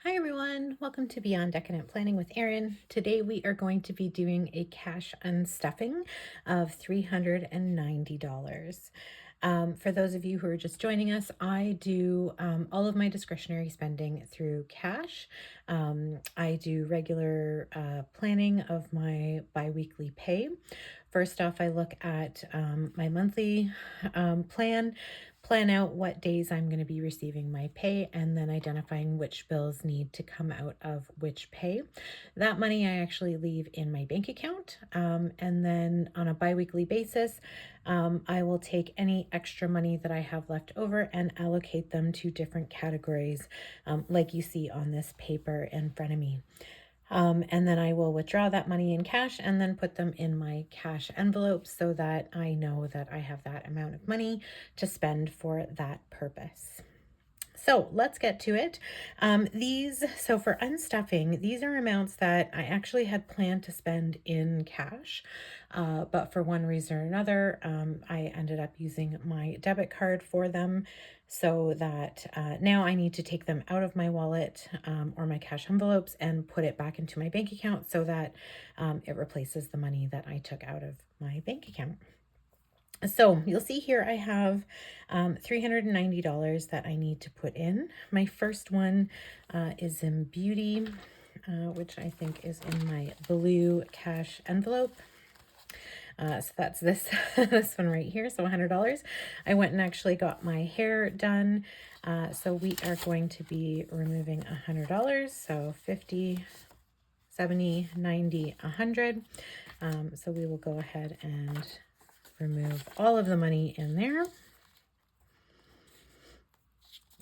Hi everyone, welcome to Beyond Decadent Planning with Erin. Today we are going to be doing a cash unstuffing of $390. For those of you who are just joining us, I do all of my discretionary spending through cash. I do regular planning of my biweekly pay. First off, I look at my monthly plan out what days I'm going to be receiving my pay, and then identifying which bills need to come out of which pay. That money I actually leave in my bank account, and then on a biweekly basis, I will take any extra money that I have left over and allocate them to different categories, like you see on this paper in front of me. And then I will withdraw that money in cash and then put them in my cash envelopes so that I know that I have that amount of money to spend for that purpose. So let's get to it. So for unstuffing, these are amounts that I actually had planned to spend in cash, but for one reason or another, I ended up using my debit card for them, so that now I need to take them out of my wallet or my cash envelopes and put it back into my bank account so that it replaces the money that I took out of my bank account. So you'll see here I have $390 that I need to put in. My first one is in beauty, which I think is in my blue cash envelope. So that's this this one right here, so $100. I went and actually got my hair done. So we are going to be removing $100. So 50, 70, 90, 100. So we will go ahead and remove all of the money in there.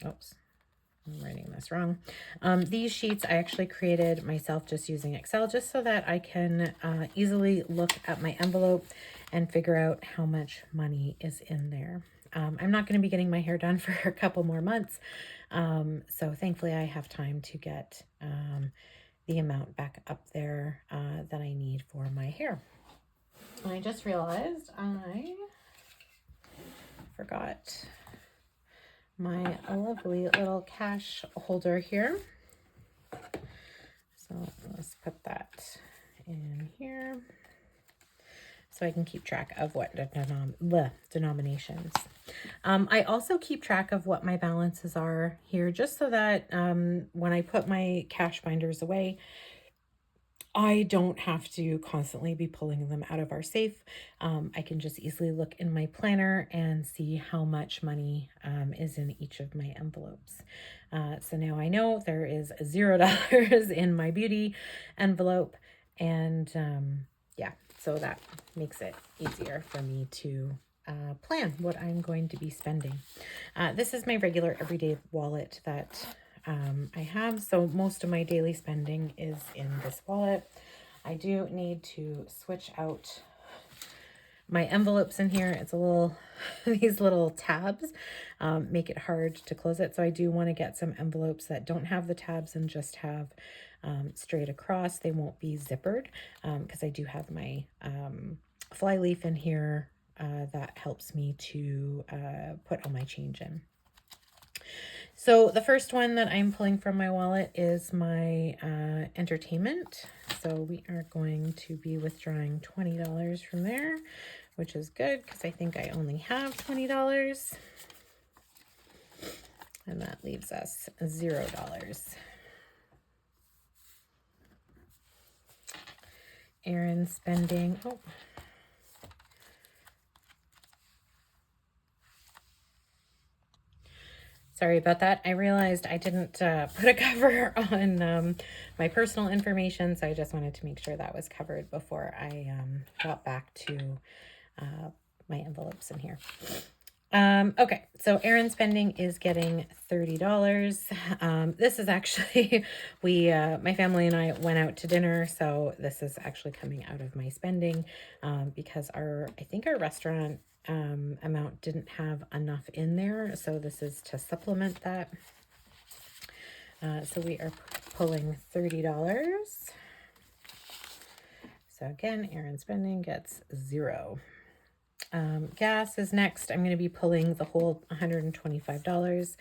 Oops, I'm writing this wrong. These sheets I actually created myself just using Excel, just so that I can easily look at my envelope and figure out how much money is in there. I'm not going to be getting my hair done for a couple more months, so thankfully I have time to get the amount back up there that I need for my hair. I just realized I forgot my lovely little cash holder here. So let's put that in here so I can keep track of what denominations. I also keep track of what my balances are here, just so that when I put my cash binders away, I don't have to constantly be pulling them out of our safe. I can just easily look in my planner and see how much money is in each of my envelopes. So now I know there is $0 in my beauty envelope. And yeah, so that makes it easier for me to plan what I'm going to be spending. This is my regular everyday wallet that I have. So most of my daily spending is in this wallet. I do need to switch out my envelopes in here. It's a little, these little tabs make it hard to close it. So I do want to get some envelopes that don't have the tabs and just have straight across. They won't be zippered because I do have my fly leaf in here that helps me to put all my change in. So the first one that I'm pulling from my wallet is my entertainment. So we are going to be withdrawing $20 from there, which is good because I think I only have $20. And that leaves us $0. Erin spending, oh, sorry about that. I realized I didn't put a cover on my personal information, so I just wanted to make sure that was covered before I got back to my envelopes in here. Okay, so Erin's spending is getting $30. This is actually, my family and I went out to dinner, so this is actually coming out of my spending because I think our restaurant amount didn't have enough in there, so this is to supplement that. So we are pulling $30. So again, Erin's spending gets $0. Gas is next. I'm going to be pulling the whole $125.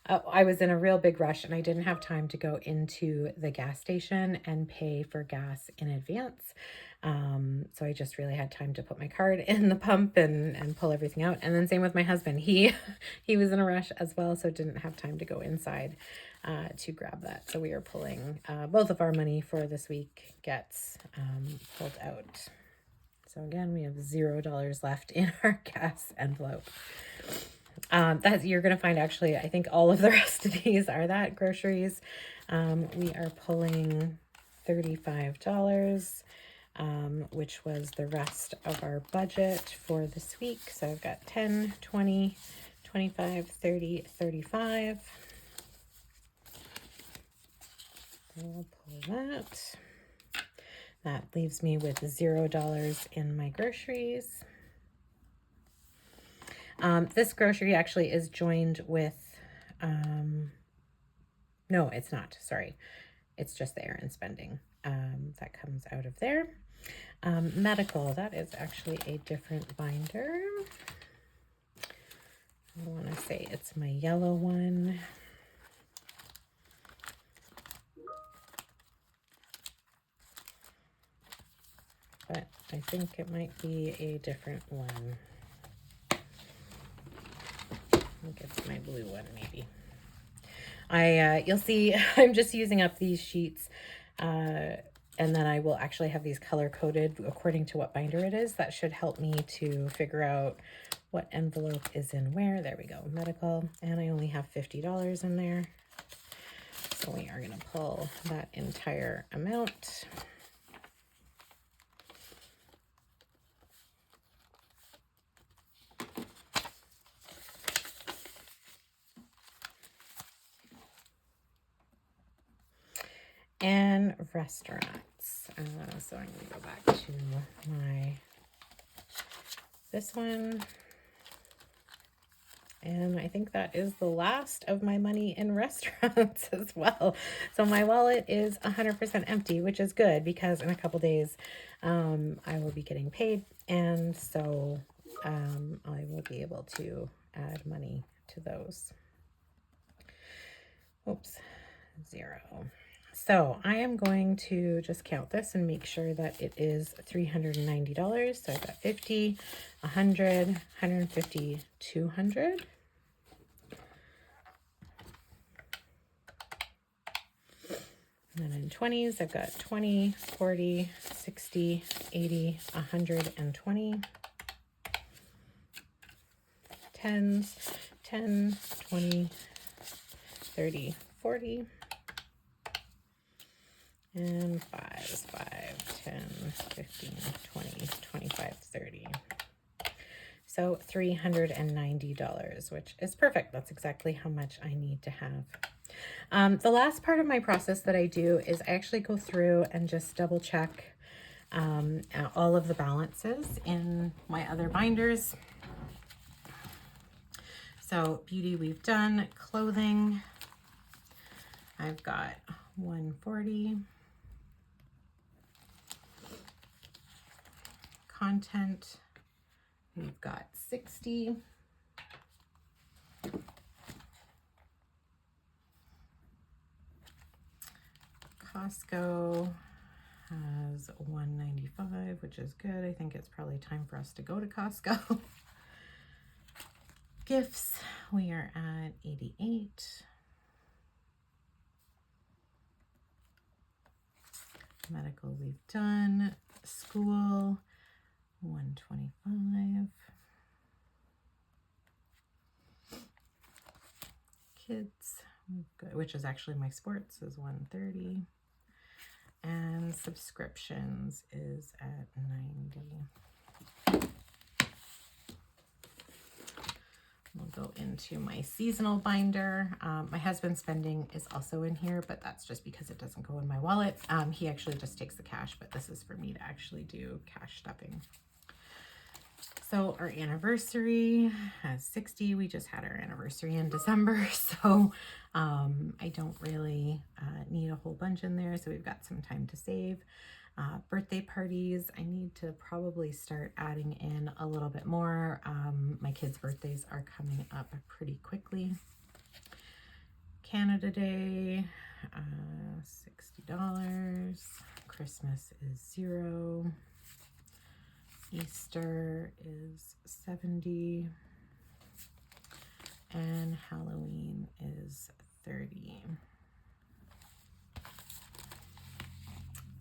I was in a real big rush and I didn't have time to go into the gas station and pay for gas in advance. So I just really had time to put my card in the pump and pull everything out. And then same with my husband. He was in a rush as well, so didn't have time to go inside to grab that. So we are pulling both of our money for this week gets pulled out. So again, we have $0 left in our gas envelope. That you're going to find actually, I think all of the rest of these are that groceries. We are pulling $35, which was the rest of our budget for this week. So I've got 10, 20, 25, 30, 35. I'll pull that. That leaves me with $0 in my groceries. This grocery actually is joined with, no, it's not, sorry. It's just the errand spending that comes out of there. Medical, that is actually a different binder. I want to say it's my yellow one. But I think it might be a different one. I think it's my blue one, maybe. You'll see, I'm just using up these sheets, and then I will actually have these color coded according to what binder it is. That should help me to figure out what envelope is in where. There we go, medical, and I only have $50 in there. So we are going to pull that entire amount. And restaurants. So I'm going to go back to this one. And I think that is the last of my money in restaurants as well. So my wallet is 100% empty, which is good because in a couple days I will be getting paid. And so I will be able to add money to those. Oops, 0. So I am going to just count this and make sure that it is $390. So I've got 50, 100, 150, 200. And then in 20s, I've got 20, 40, 60, 80, 120. 10s, 10, 20, 30, 40. And 5s, 5, 10, 15, 20, 25, 30. So $390, which is perfect. That's exactly how much I need to have. The last part of my process that I do is I actually go through and just double check all of the balances in my other binders. So beauty we've done, clothing, I've got 140. Content, we've got 60. Costco has 195, which is good. I think it's probably time for us to go to Costco. Gifts, we are at 88. Medical, we've done. School, 125. Kids, which is actually my sports, is 130. And subscriptions is at 90. We'll go into my seasonal binder. My husband's spending is also in here, but that's just because it doesn't go in my wallet. He actually just takes the cash, but this is for me to actually do cash stuffing. So our anniversary has 60. We just had our anniversary in December, so I don't really need a whole bunch in there. So we've got some time to save. Birthday parties, I need to probably start adding in a little bit more. My kids' birthdays are coming up pretty quickly. Canada Day, $60. Christmas is $0. Easter is $70. And Halloween is $30.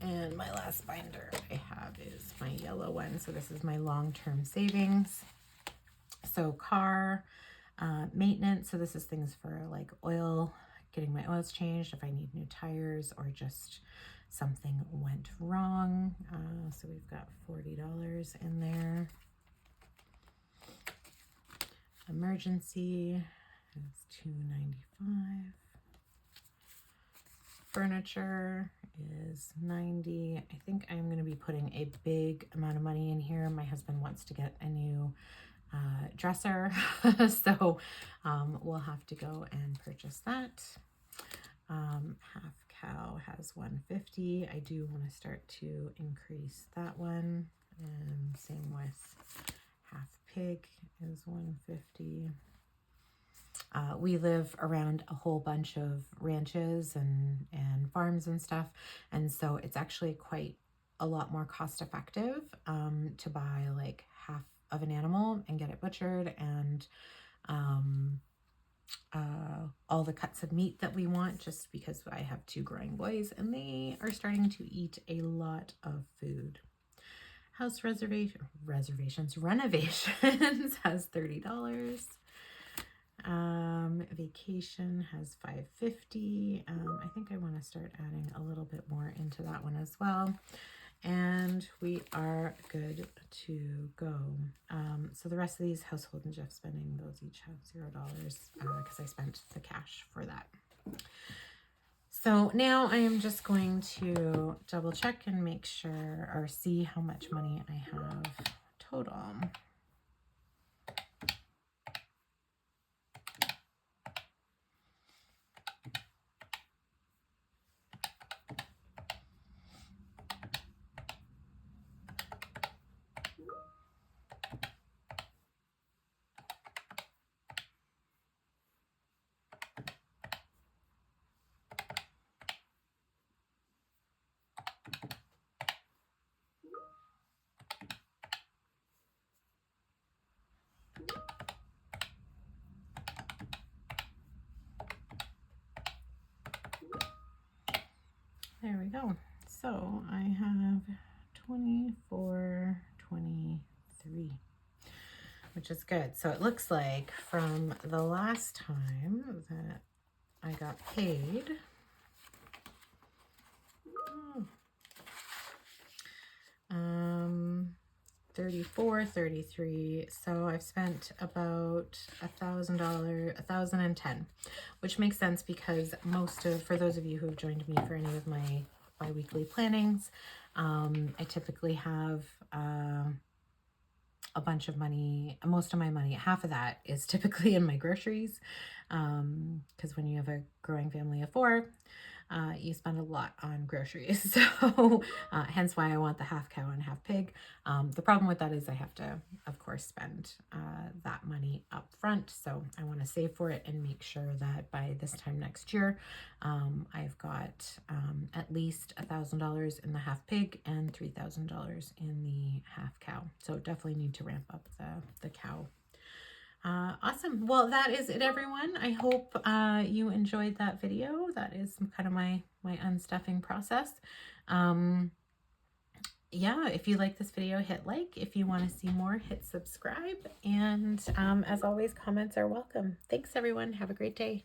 And my last binder I have is my yellow one. So this is my long-term savings. So car maintenance. So this is things for like oil, getting my oils changed if I need new tires or just something went wrong. So we've got $40 in there. Emergency is $2.95. Furniture is $90. I think I'm going to be putting a big amount of money in here. My husband wants to get a new dresser, so we'll have to go and purchase that. Half cow has $150. I do want to start to increase that one, and same with half pig is $150. We live around a whole bunch of ranches and farms and stuff, and so it's actually quite a lot more cost effective to buy like half of an animal and get it butchered, and all the cuts of meat that we want, just because I have 2 growing boys and they are starting to eat a lot of food. House renovations has $30. Vacation has $550. I think I want to start adding a little bit more into that one as well. And we are good to go. So the rest of these household and Jeff spending, those each have $0 because I spent the cash for that. So now I am just going to double check and make sure or see how much money I have total. There we go. So I have 24.23, which is good. So it looks like from the last time that I got paid, 34, 33. So I've spent about $1,010, which makes sense because for those of you who have joined me for any of my bi-weekly plannings, I typically have a bunch of money. Most of my money, half of that is typically in my groceries, because when you have a growing family of 4, you spend a lot on groceries. So hence why I want the half cow and half pig. The problem with that is I have to, of course, spend that money up front. So I want to save for it and make sure that by this time next year, I've got at least $1,000 in the half pig and $3,000 in the half cow. So definitely need to ramp up the cow. Awesome. Well, that is it, everyone. I hope you enjoyed that video. That is kind of my unstuffing process. Yeah, if you like this video, hit like. If you want to see more, hit subscribe. And as always, comments are welcome. Thanks, everyone. Have a great day.